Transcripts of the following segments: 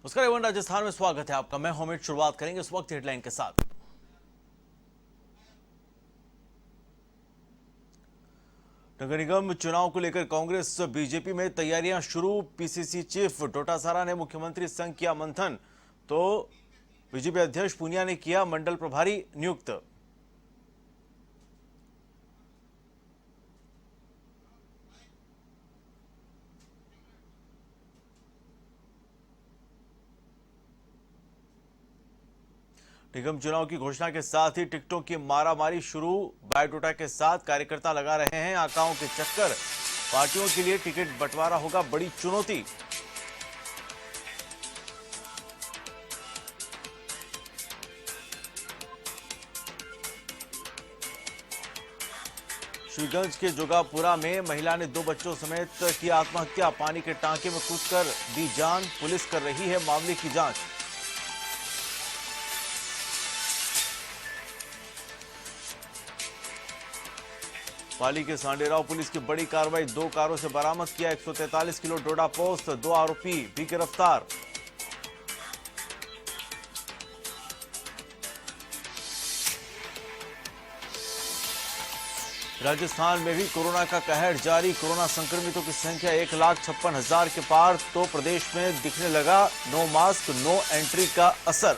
उसका एवन राजस्थान में स्वागत है आपका। मैं होमिद। शुरुआत करेंगे इस वक्त हेडलाइन के साथ। नगर निगम चुनाव को लेकर कांग्रेस बीजेपी में तैयारियां शुरू। पीसीसी चीफ डोटासरा ने मुख्यमंत्री संग किया मंथन, तो बीजेपी अध्यक्ष पूनिया ने किया मंडल प्रभारी नियुक्त। निगम चुनाव की घोषणा के साथ ही टिकटों की मारामारी शुरू। बायोडोटा के साथ कार्यकर्ता लगा रहे हैं आकाओं के चक्कर। पार्टियों के लिए टिकट बंटवारा होगा बड़ी चुनौती। श्रीगंज के जोगापुरा में महिला ने 2 बच्चों समेत की आत्महत्या। पानी के टांके में कूदकर दी जान। पुलिस कर रही है मामले की जांच। पाली के सांडेराव पुलिस की बड़ी कार्रवाई। 2 कारों से बरामद किया 143 किलो डोडा पोस्त। 2 आरोपी भी गिरफ्तार। राजस्थान में भी कोरोना का कहर जारी। कोरोना संक्रमितों की संख्या 1,56,000 के पार, तो प्रदेश में दिखने लगा नो मास्क नो एंट्री का असर।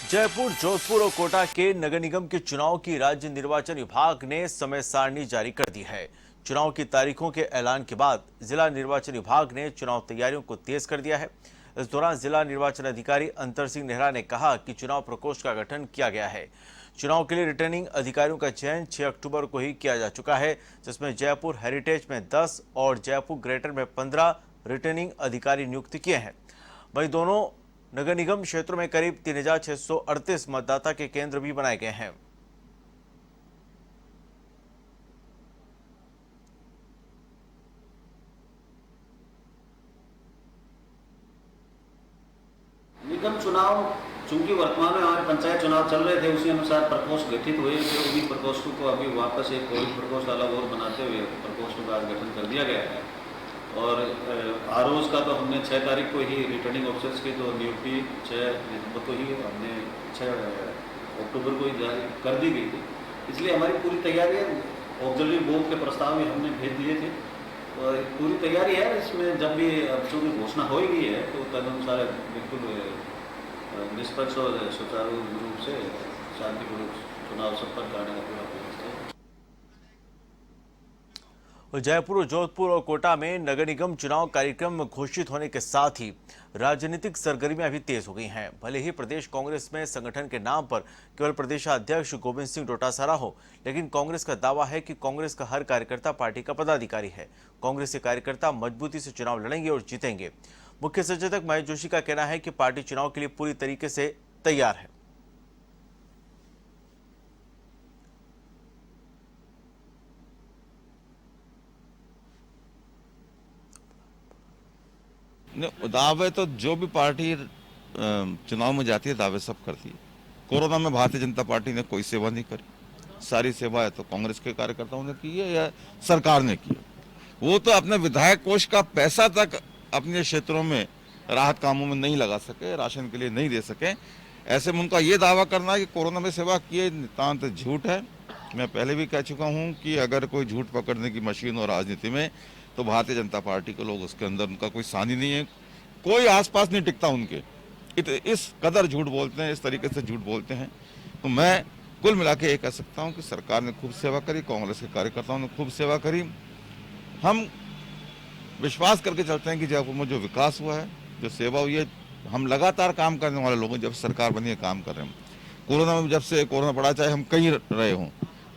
जयपुर, जोधपुर और कोटा के नगर निगम के चुनाव की राज्य निर्वाचन विभाग ने समय सारणी जारी कर दी है। चुनाव की तारीखों के ऐलान के बाद जिला निर्वाचन विभाग ने चुनाव तैयारियों को तेज कर दिया है। इस दौरान जिला निर्वाचन अधिकारी अंतर सिंह नेहरा ने कहा कि चुनाव प्रकोष्ठ का गठन किया गया है। चुनाव के लिए रिटर्निंग अधिकारियों का चयन 6 अक्टूबर को ही किया जा चुका है, जिसमें जयपुर हेरिटेज में 10 और जयपुर ग्रेटर में 15 रिटर्निंग अधिकारी नियुक्त किए हैं। वहीं दोनों नगर निगम क्षेत्रों में करीब 3,638 मतदाता के केंद्र भी बनाए गए हैं। निगम चुनाव चूंकि वर्तमान में हमारे पंचायत चुनाव चल रहे थे, उसी अनुसार प्रकोष्ठ गठित हुए थे। उन्हीं प्रकोष्ठों को अभी वापस एक कोविड प्रकोष्ठ अलग और बनाते हुए प्रकोष्ठ का गठन कर दिया गया है। और आरोज का तो हमने 6 तारीख को ही रिटर्निंग ऑफिसर्स की तो नियुक्ति 6 दिसंबर को ही हमने 6 अक्टूबर को ही जारी कर दी गई थी। इसलिए हमारी पूरी तैयारी है। ऑक्सिलरी बोर्ड के प्रस्ताव भी हमने भेज दिए थे और पूरी तैयारी है। इसमें जब भी अफसरों की घोषणा हो गई है तो तदनुसार बिल्कुल निष्पक्ष और सुचारू रूप से शांतिपूर्वक चुनाव संपन्न कराने का पूरा प्रयास है। जयपुर, जोधपुर और कोटा में नगर निगम चुनाव कार्यक्रम घोषित होने के साथ ही राजनीतिक सरगर्मियां भी तेज हो गई हैं। भले ही प्रदेश कांग्रेस में संगठन के नाम पर केवल प्रदेशाध्यक्ष गोविंद सिंह डोटासरा हो, लेकिन कांग्रेस का दावा है कि कांग्रेस का हर कार्यकर्ता पार्टी का पदाधिकारी है। कांग्रेस के कार्यकर्ता मजबूती से चुनाव लड़ेंगे और जीतेंगे। मुख्य सचेतक महेश जोशी का कहना है कि पार्टी चुनाव के लिए पूरी तरीके से तैयार है। दावे तो जो भी पार्टी चुनाव में जाती है दावे सब करती है। कोरोना में भारतीय जनता पार्टी ने कोई सेवा नहीं करी। सारी सेवाएं तो कांग्रेस के कार्यकर्ताओं ने की है या सरकार ने की है। वो तो अपने विधायक कोष का पैसा तक अपने क्षेत्रों में राहत कामों में नहीं लगा सके, राशन के लिए नहीं दे सके। ऐसे में उनका ये दावा करना कि कोरोना में सेवा किए नितांत झूठ है। मैं पहले भी कह चुका हूँ कि अगर कोई झूठ पकड़ने की मशीन हो राजनीति में तो भारतीय जनता पार्टी के लोग उसके अंदर, उनका कोई सानी नहीं है, कोई आसपास नहीं टिकता उनके। इस कदर झूठ बोलते हैं, इस तरीके से झूठ बोलते हैं। तो मैं कुल मिला के ये कह सकता हूं कि सरकार ने खूब सेवा करी, कांग्रेस के कार्यकर्ताओं ने खूब सेवा करी। हम विश्वास करके चलते हैं कि जयपुर में जो विकास हुआ है, जो सेवा हुई है, हम लगातार काम करने वाले लोग हैं। जब सरकार बनी है काम कर रहे हैं। कोरोना में जब से कोरोना पड़ा, चाहे हम कहीं रहे हों,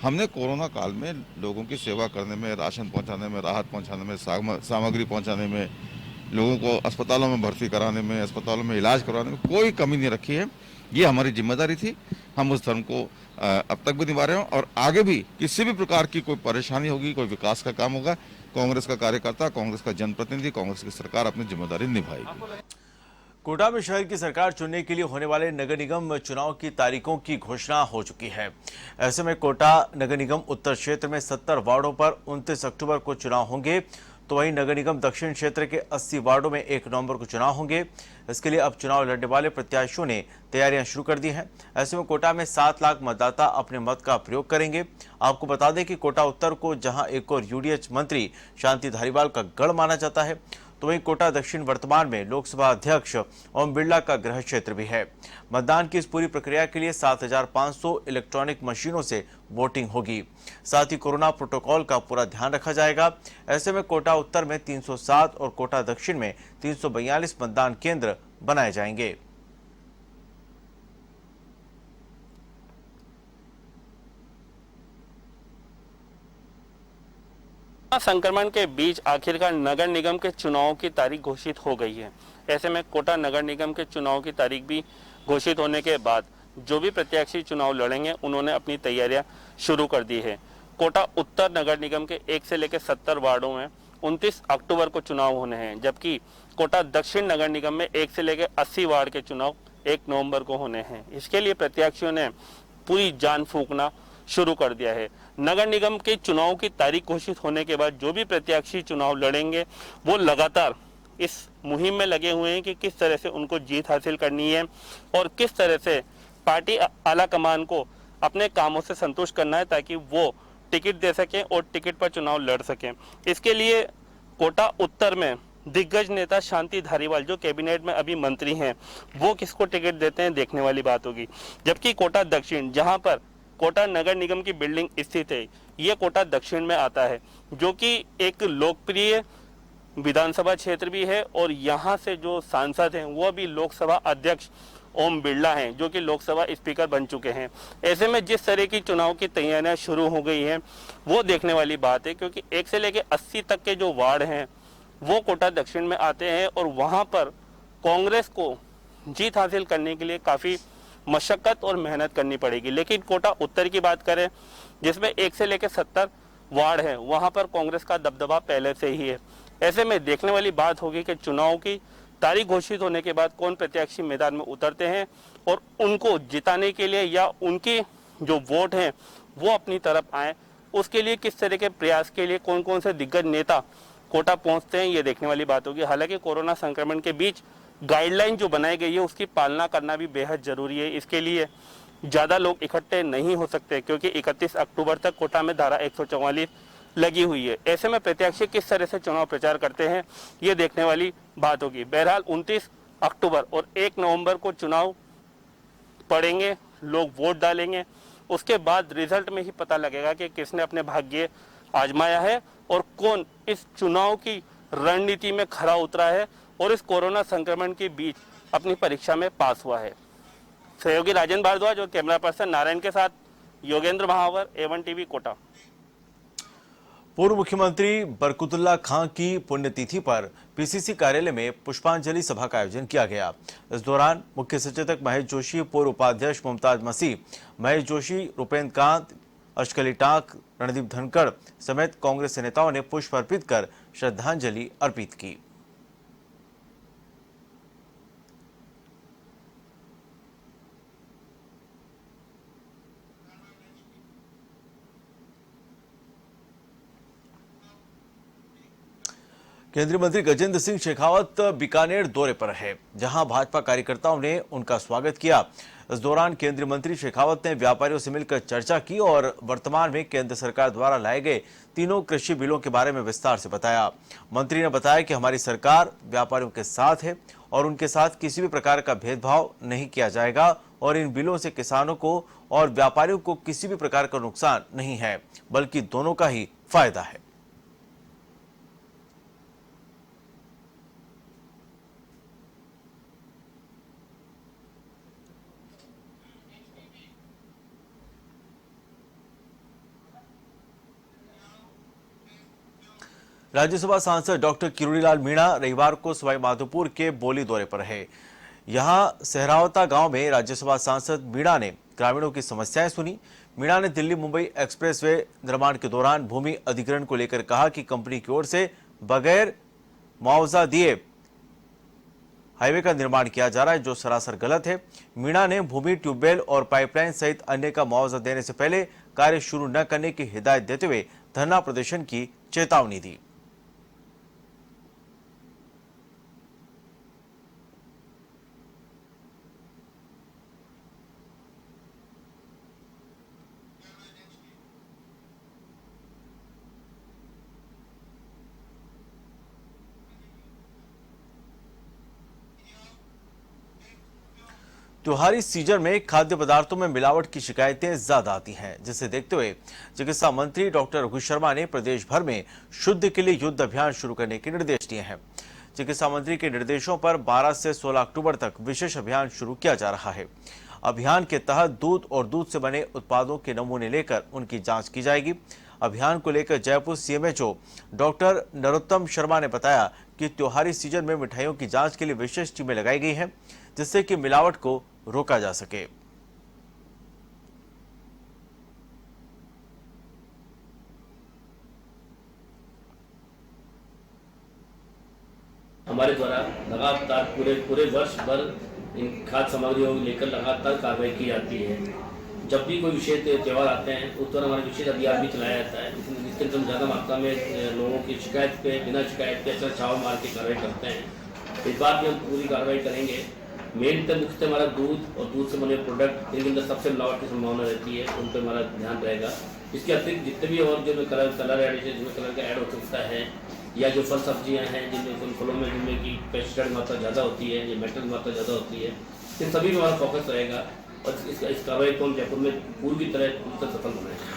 हमने कोरोना काल में लोगों की सेवा करने में, राशन पहुंचाने में, राहत पहुंचाने में, सामग्री पहुंचाने में, लोगों को अस्पतालों में भर्ती कराने में, अस्पतालों में इलाज करवाने में कोई कमी नहीं रखी है। ये हमारी जिम्मेदारी थी। हम उस धर्म को अब तक भी निभा रहे हैं और आगे भी किसी भी प्रकार की कोई परेशानी होगी, कोई विकास का काम होगा, कांग्रेस का कार्यकर्ता, कांग्रेस का जनप्रतिनिधि, कांग्रेस की सरकार अपनी जिम्मेदारी निभाएगी। कोटा में शहर की सरकार चुनने के लिए होने वाले नगर निगम चुनाव की तारीखों की घोषणा हो चुकी है। ऐसे में कोटा नगर निगम उत्तर क्षेत्र में 70 वार्डों पर 29 अक्टूबर को चुनाव होंगे, तो वहीं नगर निगम दक्षिण क्षेत्र के 80 वार्डों में 1 नवंबर को चुनाव होंगे। इसके लिए अब चुनाव लड़ने वाले प्रत्याशियों ने तैयारियां शुरू कर दी हैं। ऐसे में कोटा में 7 लाख मतदाता अपने मत का प्रयोग करेंगे। आपको बता दें कि कोटा उत्तर को जहां एक और यूडीएच मंत्री शांति धारीवाल का गढ़ माना जाता है, तो वहीं कोटा दक्षिण वर्तमान में लोकसभा अध्यक्ष ओम बिरला का गृह क्षेत्र भी है। मतदान की इस पूरी प्रक्रिया के लिए 7,500 इलेक्ट्रॉनिक मशीनों से वोटिंग होगी। साथ ही कोरोना प्रोटोकॉल का पूरा ध्यान रखा जाएगा। ऐसे में कोटा उत्तर में 307 और कोटा दक्षिण में 342 मतदान केंद्र बनाए जाएंगे। संक्रमण के बीच आखिरकार नगर निगम के चुनाव की तारीख घोषित हो गई है। ऐसे में कोटा नगर निगम के चुनाव की तारीख भी घोषित होने के बाद जो भी प्रत्याशी चुनाव लड़ेंगे उन्होंने अपनी तैयारियां शुरू कर दी है। कोटा उत्तर नगर निगम के 1 से लेकर 70 वार्डों में 29 अक्टूबर को चुनाव होने हैं, जबकि कोटा दक्षिण नगर निगम में 1 से लेकर 80 वार्ड के चुनाव 1 नवंबर को होने हैं। इसके लिए प्रत्याशियों ने पूरी जान फूंकना शुरू कर दिया है। नगर निगम के चुनाव की तारीख घोषित होने के बाद जो भी प्रत्याशी चुनाव लड़ेंगे वो लगातार इस मुहिम में लगे हुए हैं कि किस तरह से उनको जीत हासिल करनी है और किस तरह से पार्टी आला कमान को अपने कामों से संतुष्ट करना है ताकि वो टिकट दे सकें और टिकट पर चुनाव लड़ सकें। इसके लिए कोटा उत्तर में दिग्गज नेता शांति धारीवाल जो कैबिनेट में अभी मंत्री हैं वो किसको टिकट देते हैं देखने वाली बात होगी। जबकि कोटा दक्षिण जहां पर कोटा नगर निगम की बिल्डिंग स्थित है, ये कोटा दक्षिण में आता है, जो कि एक लोकप्रिय विधानसभा क्षेत्र भी है और यहाँ से जो सांसद हैं वो भी लोकसभा अध्यक्ष ओम बिरला हैं, जो कि लोकसभा स्पीकर बन चुके हैं। ऐसे में जिस तरह की चुनाव की तैयारियां शुरू हो गई हैं वो देखने वाली बात है, क्योंकि 1 से लेकर 80 तक के जो वार्ड हैं वो कोटा दक्षिण में आते हैं और वहाँ पर कांग्रेस को जीत हासिल करने के लिए काफ़ी मशक्कत और मेहनत करनी पड़ेगी। लेकिन कोटा उत्तर की बात करें जिसमें 1 से लेकर 70 वार्ड हैं, वहां पर कांग्रेस का दबदबा पहले से ही है। ऐसे में देखने वाली बात होगी कि चुनाव की तारीख घोषित होने के बाद कौन प्रत्याशी मैदान में उतरते हैं और उनको जिताने के लिए या उनकी जो वोट हैं वो अपनी तरफ आए, उसके लिए किस तरह के प्रयास के लिए कौन कौन से दिग्गज नेता कोटा पहुंचते हैं ये देखने वाली बात होगी। हालांकि कोरोना संक्रमण के बीच गाइडलाइन जो बनाई गई है उसकी पालना करना भी बेहद जरूरी है। इसके लिए ज़्यादा लोग इकट्ठे नहीं हो सकते क्योंकि 31 अक्टूबर तक कोटा में धारा 144 लगी हुई है। ऐसे में प्रत्याशी किस तरह से चुनाव प्रचार करते हैं ये देखने वाली बात होगी। बहरहाल 29 अक्टूबर और 1 नवंबर को चुनाव पड़ेंगे, लोग वोट डालेंगे, उसके बाद रिजल्ट में ही पता लगेगा कि किसने अपने भाग्य आजमाया है और कौन इस चुनाव की रणनीति में खरा उतरा है और इस कोरोना संक्रमण के बीच अपनी परीक्षा में पास हुआ है। सहयोगी राजेंद्र भारद्वाज और कैमरा पर्सन नारायण के साथ योगेंद्र महावर, A1 टीवी कोटा। पूर्व मुख्यमंत्री बरकतुल्ला खां की पुण्यतिथि पर पीसीसी कार्यालय में पुष्पांजलि सभा का आयोजन किया गया। इस दौरान मुख्य सचेतक महेश जोशी, पूर्व उपाध्यक्ष मुमताज मसीह, महेश जोशी, रुपेंद्र कांत, अशकली टाक, रणदीप धनखड़ समेत कांग्रेस नेताओं ने पुष्प अर्पित कर श्रद्धांजलि अर्पित की। केंद्रीय मंत्री गजेंद्र सिंह शेखावत बीकानेर दौरे पर है, जहां भाजपा कार्यकर्ताओं ने उनका स्वागत किया। इस दौरान केंद्रीय मंत्री शेखावत ने व्यापारियों से मिलकर चर्चा की और वर्तमान में केंद्र सरकार द्वारा लाए गए तीनों कृषि बिलों के बारे में विस्तार से बताया। मंत्री ने बताया कि हमारी सरकार व्यापारियों के साथ है और उनके साथ किसी भी प्रकार का भेदभाव नहीं किया जाएगा और इन बिलों से किसानों को और व्यापारियों को किसी भी प्रकार का नुकसान नहीं है, बल्कि दोनों का ही फायदा है। राज्यसभा सांसद डॉक्टर किरोड़ीलाल मीणा रविवार को सवाईमाधोपुर के बोली दौरे पर है। यहां सहरावता गांव में राज्यसभा सांसद मीणा ने ग्रामीणों की समस्याएं सुनी। मीणा ने दिल्ली मुंबई एक्सप्रेसवे निर्माण के दौरान भूमि अधिग्रहण को लेकर कहा कि कंपनी की ओर से बगैर मुआवजा दिए हाईवे का निर्माण किया जा रहा है, जो सरासर गलत है। मीणा ने भूमि, ट्यूबवेल और पाइपलाइन सहित अन्य का मुआवजा देने से पहले कार्य शुरू न करने की हिदायत देते हुए धरना प्रदर्शन की चेतावनी दी। त्योहारी सीजन में खाद्य पदार्थों में मिलावट की शिकायतें ज्यादा आती हैं, जिसे देखते हुए चिकित्सा मंत्री डॉक्टर रघु शर्मा ने प्रदेश भर में शुद्ध के लिए युद्ध अभियान शुरू करने के निर्देश दिए हैं। चिकित्सा मंत्री के निर्देशों पर 12 से 16 अक्टूबर तक विशेष अभियान शुरू किया जा रहा है। अभियान के तहत दूध और दूध से बने उत्पादों के नमूने लेकर उनकी जांच की जाएगी। अभियान को लेकर जयपुर सीएमएचओ डॉक्टर नरोत्तम शर्मा ने बताया कि त्योहारी सीजन में मिठाइयों की जांच के लिए विशेष टीमें लगाई गई हैं, जिससे कि मिलावट को रोका जा सके। हमारे द्वारा लगातार पूरे वर्ष भर इन खाद्य सामग्रियों को लेकर लगातार कार्रवाई की जाती है। जब भी कोई विशेष त्यौहार आते हैं उस दौरान हमारे विशेष अभियान भी चलाया जाता है, जिसके अंदर ज़्यादा मात्रा में लोगों की शिकायत पे बिना शिकायत पे अच्छा छाव मार के कार्रवाई करते हैं। इस बार भी हम पूरी कार्रवाई करेंगे। मुख्यतः हमारा दूध और दूध से बने प्रोडक्ट जिनके अंदर सबसे मिलावट की संभावना रहती है, उन पर हमारा ध्यान रहेगा। इसके अतिरिक्त जितने भी और जो कलर एडिशन जिसमें कलर का ऐड हो सकता है, या जो फल सब्जियां हैं जिनमें फलों में जिनमें की पेस्टिसाइड मात्रा ज़्यादा होती है या मेटल मात्रा ज़्यादा होती है, इन सभी में हमारा फोकस रहेगा और इस कार्रवाई को हम जयपुर में पूरी तरह सफल बनाएंगे।